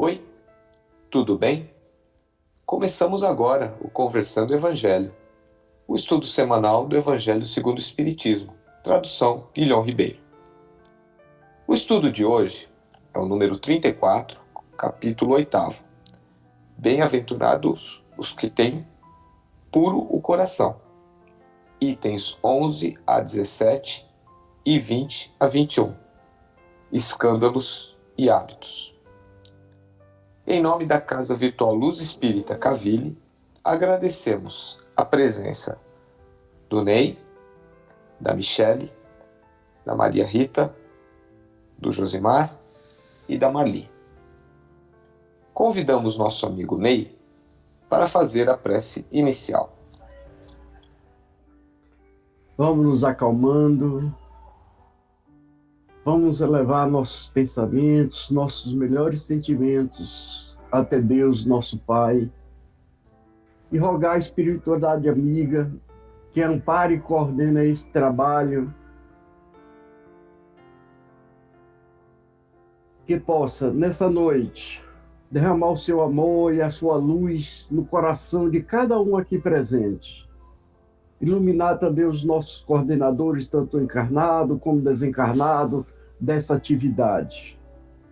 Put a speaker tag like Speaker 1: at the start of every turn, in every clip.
Speaker 1: Oi, tudo bem? Começamos agora o Conversando Evangelho, o estudo semanal do Evangelho segundo o Espiritismo, tradução Guilhom Ribeiro. O estudo de hoje é o número 34, capítulo 8. Bem-aventurados os que têm puro o coração, itens 11 a 17 e 20 a 21, escândalos e hábitos. Em nome da Casa Virtual Luz Espírita Caville, agradecemos a presença do Ney, da Michele, da Maria Rita, do Josimar e da Marli. Convidamos nosso amigo Ney para fazer a prece inicial.
Speaker 2: Vamos nos acalmando, vamos elevar nossos pensamentos, nossos melhores sentimentos até Deus, nosso Pai, e rogar a espiritualidade amiga que ampare e coordena esse trabalho, que possa, nessa noite, derramar o seu amor e a sua luz no coração de cada um aqui presente. Iluminar também os nossos coordenadores, tanto encarnado como desencarnado, dessa atividade.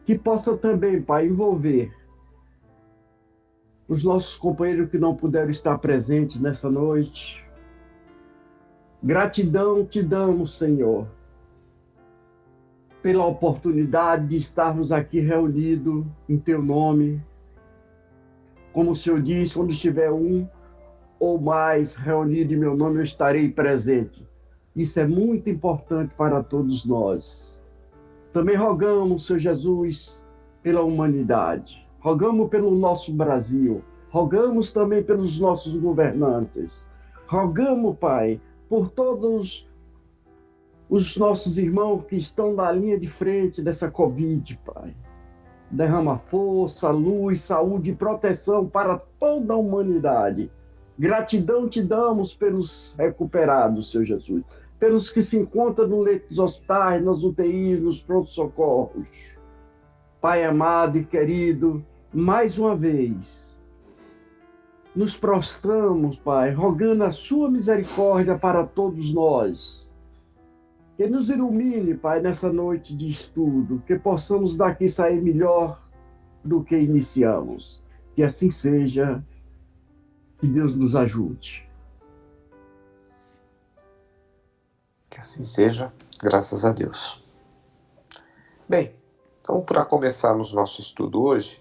Speaker 2: Que possa também, Pai, envolver os nossos companheiros que não puderam estar presentes nessa noite. Gratidão te damos, Senhor, pela oportunidade de estarmos aqui reunidos em Teu nome. Como o Senhor disse, onde estiver um ou mais reunido em meu nome, eu estarei presente. Isso é muito importante para todos nós. Também rogamos, Senhor Jesus, pela humanidade. Rogamos pelo nosso Brasil. Rogamos também pelos nossos governantes. Rogamos, Pai, por todos os nossos irmãos que estão na linha de frente dessa Covid, Pai. Derrama força, luz, saúde e proteção para toda a humanidade. Gratidão te damos pelos recuperados, Senhor Jesus, pelos que se encontram no leito dos hospitais, nas UTIs, nos pronto-socorros. Pai amado e querido, mais uma vez, nos prostramos, Pai, rogando a sua misericórdia para todos nós. Que nos ilumine, Pai, nessa noite de estudo, que possamos daqui sair melhor do que iniciamos. Que assim seja. Que Deus nos ajude.
Speaker 1: Que assim seja, graças a Deus. Bem, então para começarmos nosso estudo hoje,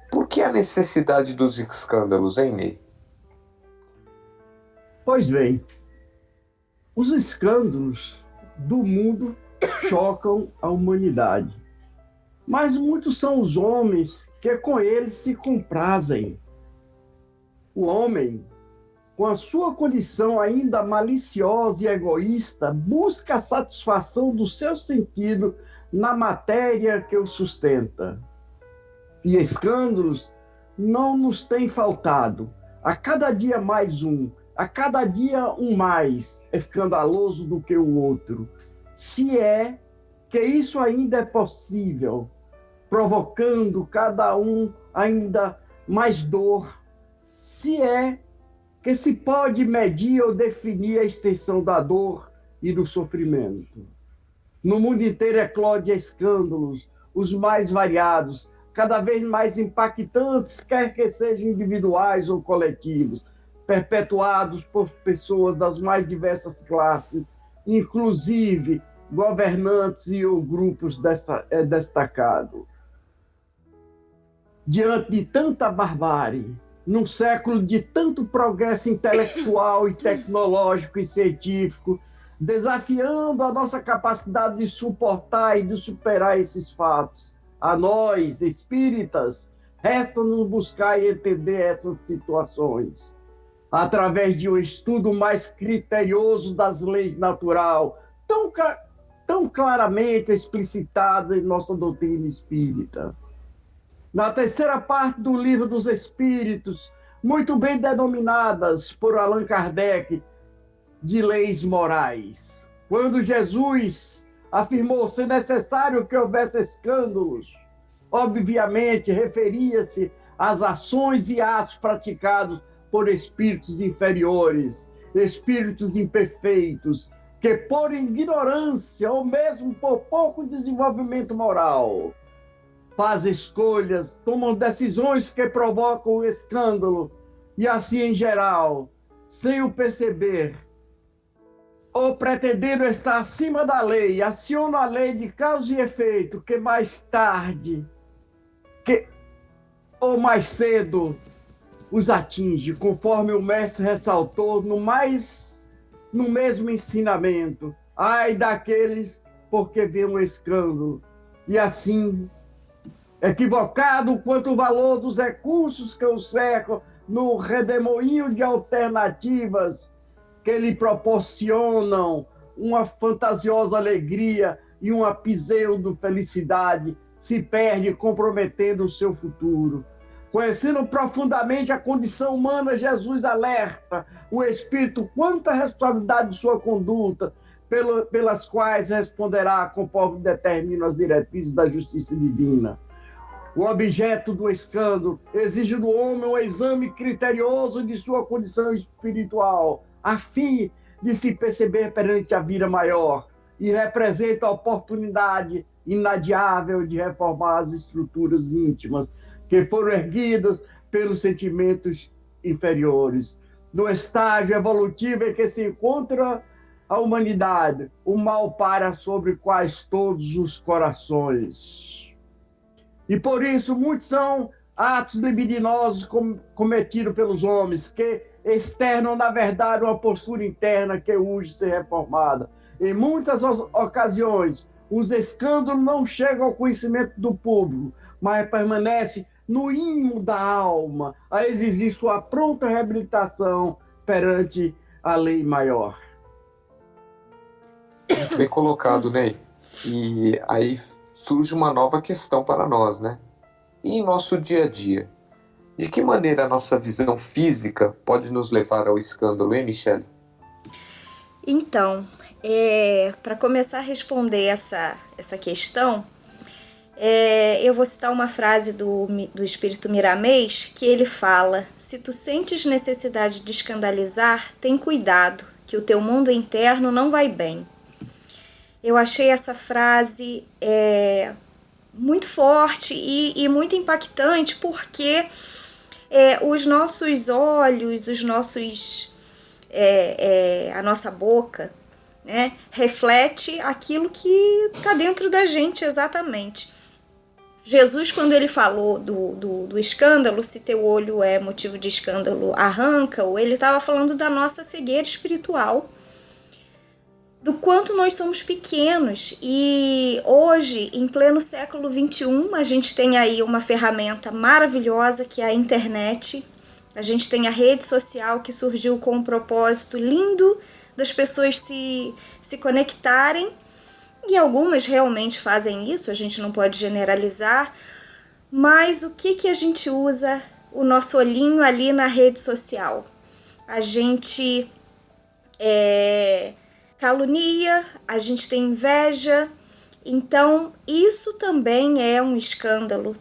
Speaker 1: por que a necessidade dos escândalos, hein, Ney?
Speaker 2: Pois bem, os escândalos do mundo chocam a humanidade, mas muitos são os homens que com eles se comprazem. O homem, com a sua condição ainda maliciosa e egoísta, busca a satisfação do seu sentido na matéria que o sustenta. E escândalos não nos têm faltado. A cada dia mais um, a cada dia um mais escandaloso do que o outro. Se é que isso ainda é possível, provocando cada um ainda mais dor. Se é que se pode medir ou definir a extensão da dor e do sofrimento. No mundo inteiro eclode escândalos, os mais variados, cada vez mais impactantes, quer que sejam individuais ou coletivos, perpetuados por pessoas das mais diversas classes, inclusive governantes e ou grupos destacados. Diante de tanta barbárie, num século de tanto progresso intelectual e tecnológico e científico, desafiando a nossa capacidade de suportar e de superar esses fatos. A nós, espíritas, Resta-nos buscar e entender essas situações através de um estudo mais criterioso das leis naturais, tão claramente explicitadas em nossa doutrina espírita. Na terceira parte do Livro dos Espíritos, muito bem denominadas por Allan Kardec de leis morais. Quando Jesus afirmou ser necessário que houvesse escândalos, obviamente referia-se às ações e atos praticados por espíritos inferiores, espíritos imperfeitos, que por ignorância ou mesmo por pouco desenvolvimento moral, fazem escolhas, tomam decisões que provocam o escândalo e assim em geral, sem o perceber, ou pretendendo estar acima da lei, acionam a lei de causa e efeito, que mais tarde, ou mais cedo, os atinge, conforme o mestre ressaltou no mesmo ensinamento. Ai daqueles porque vê um escândalo. E assim, equivocado quanto o valor dos recursos que o cercam no redemoinho de alternativas que lhe proporcionam uma fantasiosa alegria e uma pseudo-felicidade, se perde comprometendo o seu futuro. Conhecendo profundamente a condição humana, Jesus alerta o espírito quanto à responsabilidade de sua conduta, pelas quais responderá conforme determinam as diretrizes da justiça divina. O objeto do escândalo exige do homem um exame criterioso de sua condição espiritual, a fim de se perceber perante a vida maior, e representa a oportunidade inadiável de reformar as estruturas íntimas que foram erguidas pelos sentimentos inferiores. No estágio evolutivo em que se encontra a humanidade, o mal para sobre quase todos os corações. E por isso muitos são atos libidinosos cometidos pelos homens, que externam, na verdade, uma postura interna que urge ser reformada. Em muitas ocasiões, os escândalos não chegam ao conhecimento do público, mas permanecem no íntimo da alma, a exigir sua pronta reabilitação perante a lei maior.
Speaker 1: Muito bem colocado, Ney. E aí surge uma nova questão para nós, né? E em nosso dia a dia? De que maneira a nossa visão física pode nos levar ao escândalo, hein, Michele?
Speaker 3: Então, para começar a responder essa questão, eu vou citar uma frase do Espírito Miramês, que ele fala: se tu sentes necessidade de escandalizar, tem cuidado, que o teu mundo interno não vai bem. Eu achei essa frase muito forte e muito impactante, porque os nossos olhos, a nossa boca, né, reflete aquilo que está dentro da gente exatamente. Jesus, quando ele falou do escândalo, se teu olho é motivo de escândalo, arranca-o, ele estava falando da nossa cegueira espiritual, do quanto nós somos pequenos. E hoje, em pleno século XXI, a gente tem aí uma ferramenta maravilhosa que é a internet. A gente tem a rede social, que surgiu com um propósito lindo das pessoas se conectarem, e algumas realmente fazem isso, a gente não pode generalizar, mas o que a gente usa o nosso olhinho ali na rede social? A gente calunia, a gente tem inveja. Então isso também é um escândalo,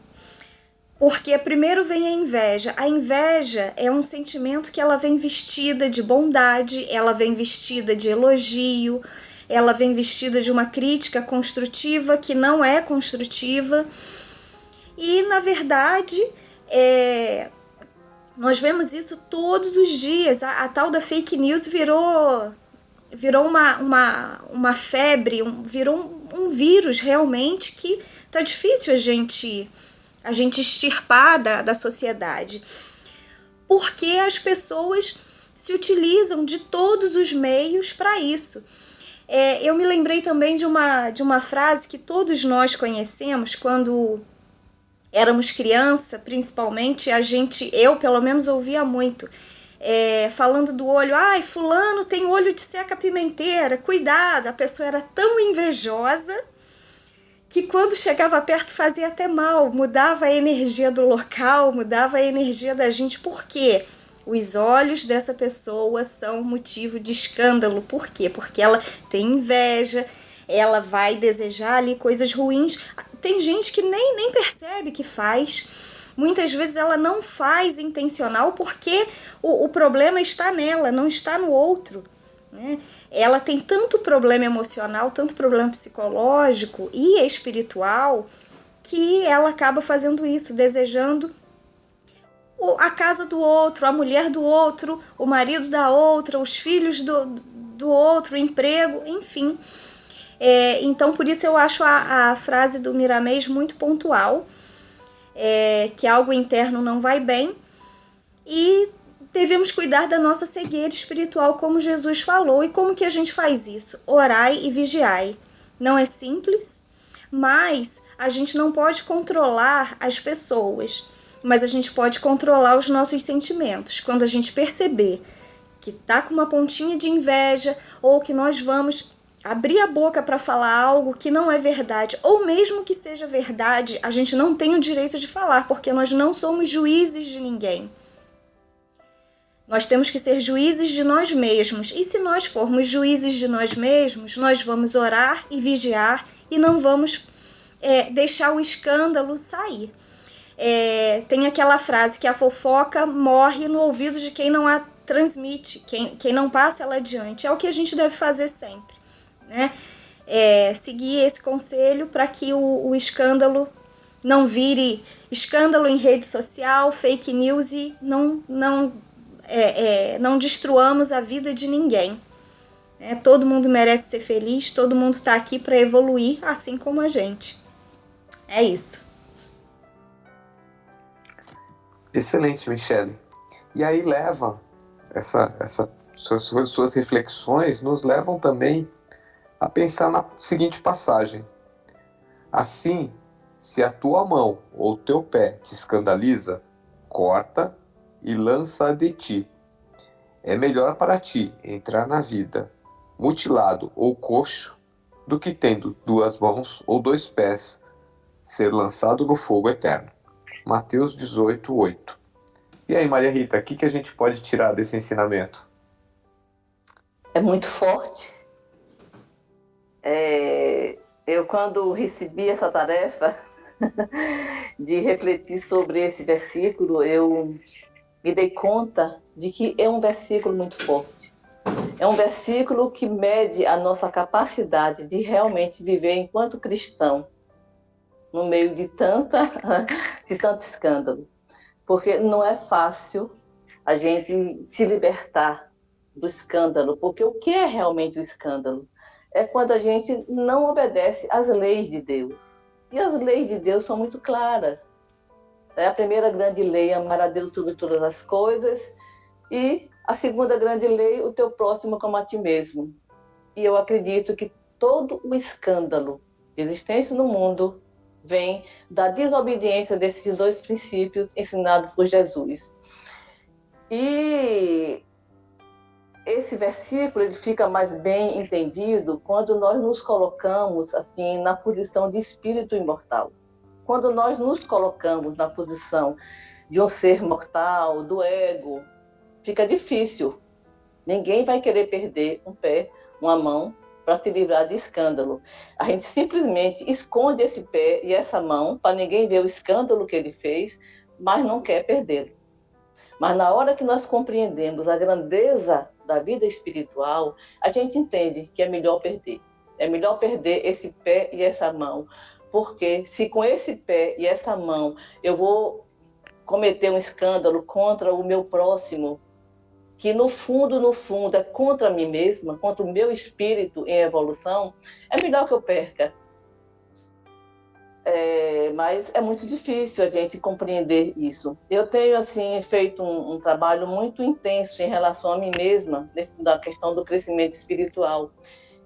Speaker 3: porque primeiro vem a inveja. A inveja é um sentimento que ela vem vestida de bondade, ela vem vestida de elogio, ela vem vestida de uma crítica construtiva que não é construtiva. E, na verdade, nós vemos isso todos os dias. A tal da fake news virou uma febre, virou um vírus realmente que tá difícil a gente extirpar da sociedade, porque as pessoas se utilizam de todos os meios para isso. Eu me lembrei também de uma frase que todos nós conhecemos, quando éramos criança, principalmente, eu pelo menos ouvia muito, falando do olho, ai, fulano tem olho de seca-pimenteira, cuidado, a pessoa era tão invejosa que quando chegava perto fazia até mal, mudava a energia do local, mudava a energia da gente. Por quê? Os olhos dessa pessoa são motivo de escândalo. Por quê? Porque ela tem inveja, ela vai desejar ali coisas ruins. Tem gente que nem percebe que faz. Muitas vezes ela não faz intencional porque o problema está nela, não está no outro, né? Ela tem tanto problema emocional, tanto problema psicológico e espiritual, que ela acaba fazendo isso, desejando a casa do outro, a mulher do outro, o marido da outra, os filhos do outro, o emprego, enfim. Então, por isso eu acho a frase do Miramês muito pontual, que algo interno não vai bem e devemos cuidar da nossa cegueira espiritual, como Jesus falou. E como que a gente faz isso? Orai e vigiai. Não é simples, mas a gente não pode controlar as pessoas, mas a gente pode controlar os nossos sentimentos. Quando a gente perceber que tá com uma pontinha de inveja, ou que nós vamos abrir a boca para falar algo que não é verdade, ou mesmo que seja verdade, a gente não tem o direito de falar, porque nós não somos juízes de ninguém. Nós temos que ser juízes de nós mesmos. E se nós formos juízes de nós mesmos, nós vamos orar e vigiar e não vamos deixar o escândalo sair. Tem aquela frase que a fofoca morre no ouvido de quem não a transmite, quem não passa ela adiante. É o que a gente deve fazer sempre, né? Seguir esse conselho para que o escândalo não vire escândalo em rede social, fake news, e não destruamos a vida de ninguém. Todo mundo merece ser feliz, todo mundo está aqui para evoluir, assim como a gente. É isso.
Speaker 1: Excelente, Michele. E aí suas reflexões nos levam também a pensar na seguinte passagem: assim, se a tua mão ou teu pé te escandaliza, corta e lança de ti. É melhor para ti entrar na vida mutilado ou coxo do que tendo 2 mãos ou 2 pés ser lançado no fogo eterno. Mateus 18:8. E aí, Maria Rita, o que a gente pode tirar desse ensinamento?
Speaker 4: É muito forte. Eu, quando recebi essa tarefa de refletir sobre esse versículo, eu me dei conta de que é um versículo muito forte. É um versículo que mede a nossa capacidade de realmente viver enquanto cristão no meio de tanto escândalo. Porque não é fácil a gente se libertar do escândalo. Porque o que é realmente o escândalo? É quando a gente não obedece às leis de Deus. E as leis de Deus são muito claras. A primeira grande lei é amar a Deus sobre todas as coisas. E a segunda grande lei, o teu próximo como a ti mesmo. E eu acredito que todo o escândalo existente no mundo vem da desobediência desses 2 princípios ensinados por Jesus. E esse versículo ele fica mais bem entendido quando nós nos colocamos assim na posição de espírito imortal. Quando nós nos colocamos na posição de um ser mortal, do ego, fica difícil. Ninguém vai querer perder um pé, uma mão, para se livrar de escândalo. A gente simplesmente esconde esse pé e essa mão para ninguém ver o escândalo que ele fez, mas não quer perdê-lo. Mas na hora que nós compreendemos a grandeza da vida espiritual, a gente entende que é melhor perder. É melhor perder esse pé e essa mão, porque se com esse pé e essa mão eu vou cometer um escândalo contra o meu próximo, que no fundo é contra mim mesma, contra o meu espírito em evolução, é melhor que eu perca. Mas é muito difícil a gente compreender isso. Eu tenho assim feito um trabalho muito intenso em relação a mim mesma, da questão do crescimento espiritual.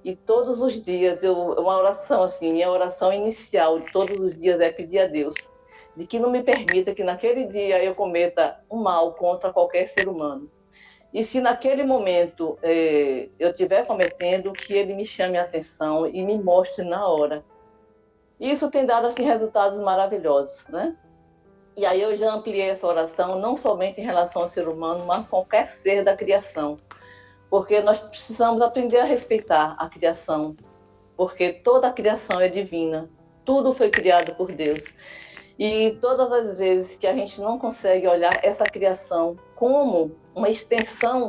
Speaker 4: E todos os dias, uma oração assim, minha oração inicial de todos os dias é pedir a Deus de que não me permita que naquele dia eu cometa um mal contra qualquer ser humano. E se naquele momento eu estiver cometendo, que ele me chame a atenção e me mostre na hora. Isso tem dado assim, resultados maravilhosos, né? E aí eu já ampliei essa oração, não somente em relação ao ser humano, mas qualquer ser da criação. Porque nós precisamos aprender a respeitar a criação, porque toda a criação é divina, tudo foi criado por Deus. E todas as vezes que a gente não consegue olhar essa criação como uma extensão,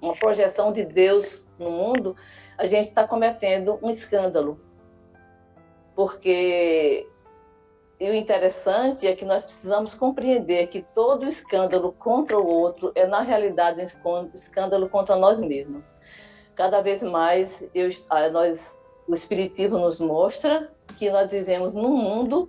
Speaker 4: uma projeção de Deus no mundo, a gente está cometendo um escândalo. Porque e o interessante é que nós precisamos compreender que todo escândalo contra o outro é, na realidade, um escândalo contra nós mesmos. Cada vez mais, o Espiritismo nos mostra que nós vivemos num mundo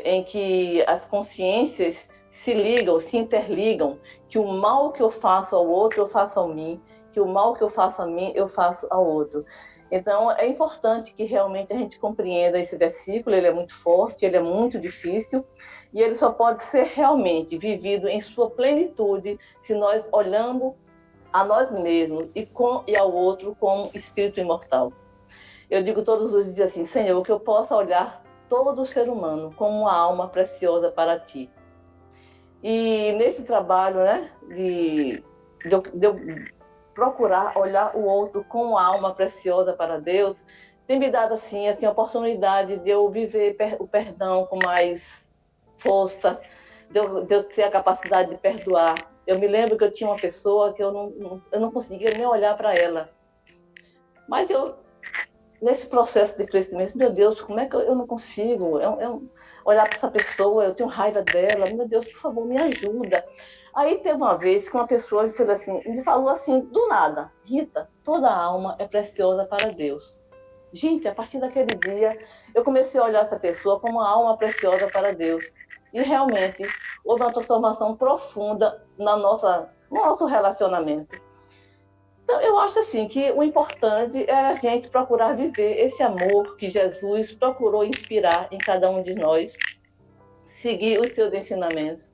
Speaker 4: em que as consciências se ligam, se interligam, que o mal que eu faço ao outro, eu faço a mim, que o mal que eu faço a mim, eu faço ao outro. Então, é importante que realmente a gente compreenda esse versículo, ele é muito forte, ele é muito difícil, e ele só pode ser realmente vivido em sua plenitude se nós olhamos a nós mesmos e ao outro como espírito imortal. Eu digo todos os dias assim, Senhor, que eu possa olhar todo ser humano como uma alma preciosa para Ti. E nesse trabalho, né, de eu procurar olhar o outro com uma alma preciosa para Deus, tem me dado assim a oportunidade de eu viver o perdão com mais força, de eu ter a capacidade de perdoar. Eu me lembro que eu tinha uma pessoa que eu não conseguia nem olhar para ela. Mas nesse processo de crescimento, meu Deus, como é que eu não consigo olhar para essa pessoa, eu tenho raiva dela, meu Deus, por favor, me ajuda. Aí teve uma vez que uma pessoa me falou assim, do nada, Rita, toda alma é preciosa para Deus. Gente, a partir daquele dia, eu comecei a olhar essa pessoa como uma alma preciosa para Deus. E realmente, houve uma transformação profunda no nosso relacionamento. Então, eu acho assim que o importante é a gente procurar viver esse amor que Jesus procurou inspirar em cada um de nós, seguir os seus ensinamentos,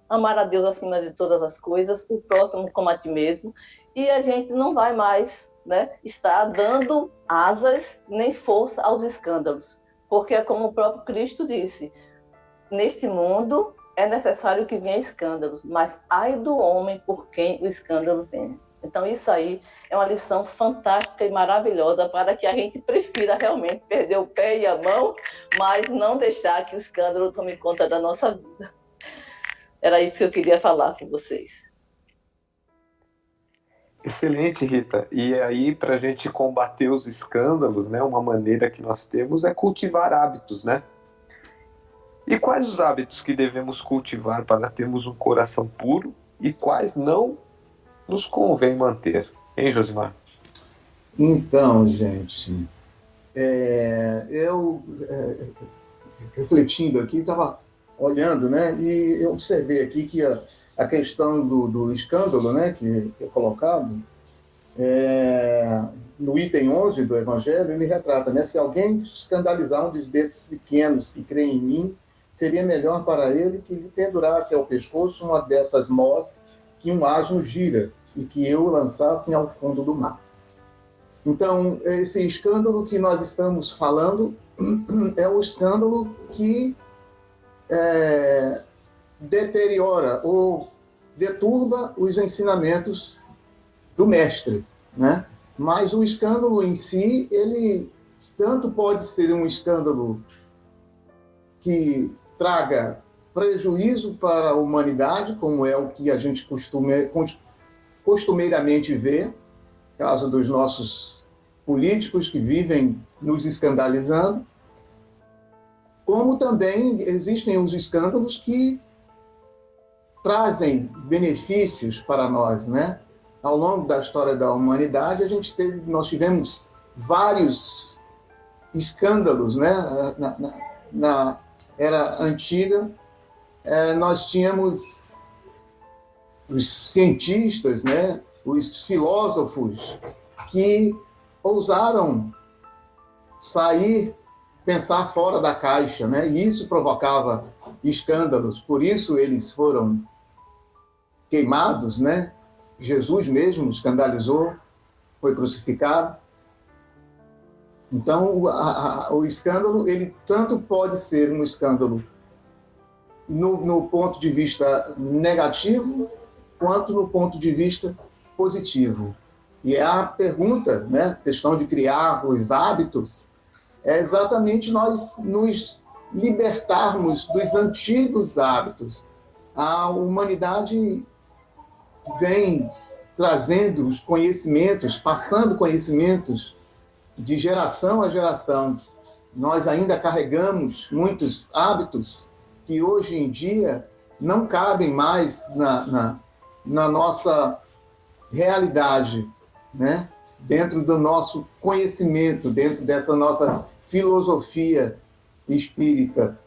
Speaker 4: amar a Deus acima de todas as coisas, o próximo como a ti mesmo, e a gente não vai mais, né, estar dando asas nem força aos escândalos, porque é como o próprio Cristo disse, neste mundo é necessário que venha escândalos, mas ai do homem por quem o escândalo vem. Então isso aí é uma lição fantástica e maravilhosa para que a gente prefira realmente perder o pé e a mão, mas não deixar que o escândalo tome conta da nossa vida. Era isso que eu queria falar com vocês.
Speaker 1: Excelente, Rita. E aí, para a gente combater os escândalos, né, uma maneira que nós temos é cultivar hábitos, né? E quais os hábitos que devemos cultivar para termos um coração puro e quais não nos convém manter? Hein, Josimar?
Speaker 5: Então, gente, eu refletindo aqui, estava olhando, né, e eu observei aqui que a questão do escândalo, né, que é colocado, no item 11 do Evangelho, ele retrata, né, se alguém escandalizar um desses pequenos que creem em mim, seria melhor para ele que lhe pendurasse ao pescoço uma dessas mós que um asno gira e que eu lançasse ao fundo do mar. Então, esse escândalo que nós estamos falando é o escândalo que deteriora ou deturba os ensinamentos do mestre, né? Mas o escândalo em si, ele tanto pode ser um escândalo que traga prejuízo para a humanidade, como é o que a gente costumeiramente vê, caso dos nossos políticos que vivem nos escandalizando, como também existem os escândalos que trazem benefícios para nós, né? Ao longo da história da humanidade, nós tivemos vários escândalos, né? Na era antiga, nós tínhamos os cientistas, né? Os filósofos que ousaram sair pensar fora da caixa, né? E isso provocava escândalos, por isso eles foram queimados, né? Jesus mesmo escandalizou, foi crucificado. Então, o escândalo, ele tanto pode ser um escândalo no ponto de vista negativo, quanto no ponto de vista positivo. E a pergunta, né, questão de criar os hábitos, é exatamente nós nos libertarmos dos antigos hábitos. A humanidade vem trazendo os conhecimentos, passando conhecimentos de geração a geração. Nós ainda carregamos muitos hábitos que hoje em dia não cabem mais na nossa realidade, né? Dentro do nosso conhecimento, dentro dessa nossa filosofia espírita.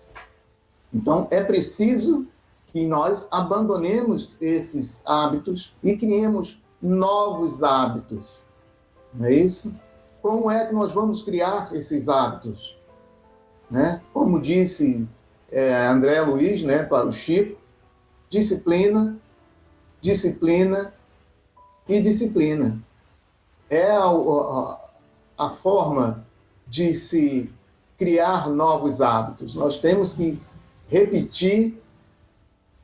Speaker 5: Então, é preciso que nós abandonemos esses hábitos e criemos novos hábitos. Não é isso? Como é que nós vamos criar esses hábitos? Né? Como disse André Luiz, né, para o Chico, disciplina, disciplina e disciplina. É a forma de se criar novos hábitos. Nós temos que repetir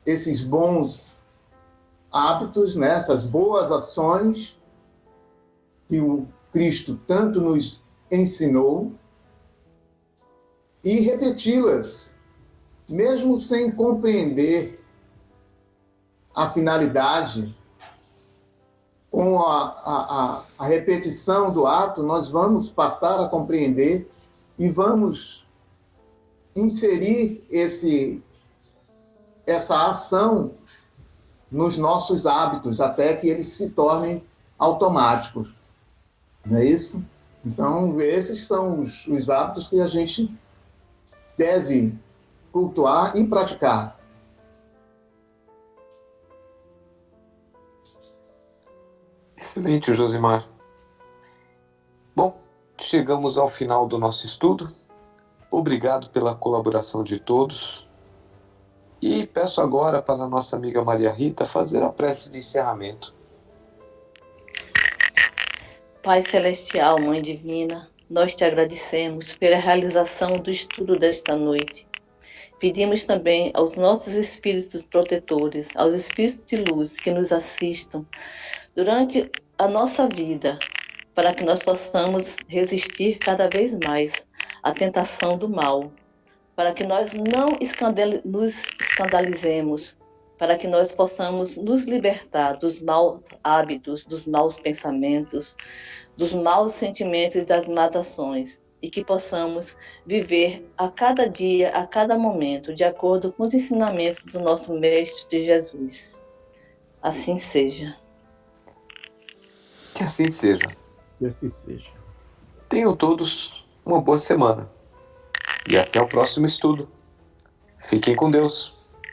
Speaker 5: esses bons hábitos, né, essas boas ações que o Cristo tanto nos ensinou e repeti-las, mesmo sem compreender a finalidade. Com a repetição do ato, nós vamos passar a compreender e vamos inserir essa ação nos nossos hábitos, até que eles se tornem automáticos. Não é isso? Então, esses são os hábitos que a gente deve cultuar e praticar.
Speaker 1: Excelente, Josimar. Bom, chegamos ao final do nosso estudo. Obrigado pela colaboração de todos. E peço agora para a nossa amiga Maria Rita fazer a prece de encerramento.
Speaker 4: Pai Celestial, Mãe Divina, nós te agradecemos pela realização do estudo desta noite. Pedimos também aos nossos espíritos protetores, aos espíritos de luz que nos assistam durante a nossa vida, para que nós possamos resistir cada vez mais à tentação do mal, para que nós não nos escandalizemos, para que nós possamos nos libertar dos maus hábitos, dos maus pensamentos, dos maus sentimentos e das más ações, e que possamos viver a cada dia, a cada momento, de acordo com os ensinamentos do nosso Mestre Jesus. Assim seja.
Speaker 1: Que assim seja.
Speaker 2: Que assim seja.
Speaker 1: Tenham todos uma boa semana. E até o próximo estudo. Fiquem com Deus.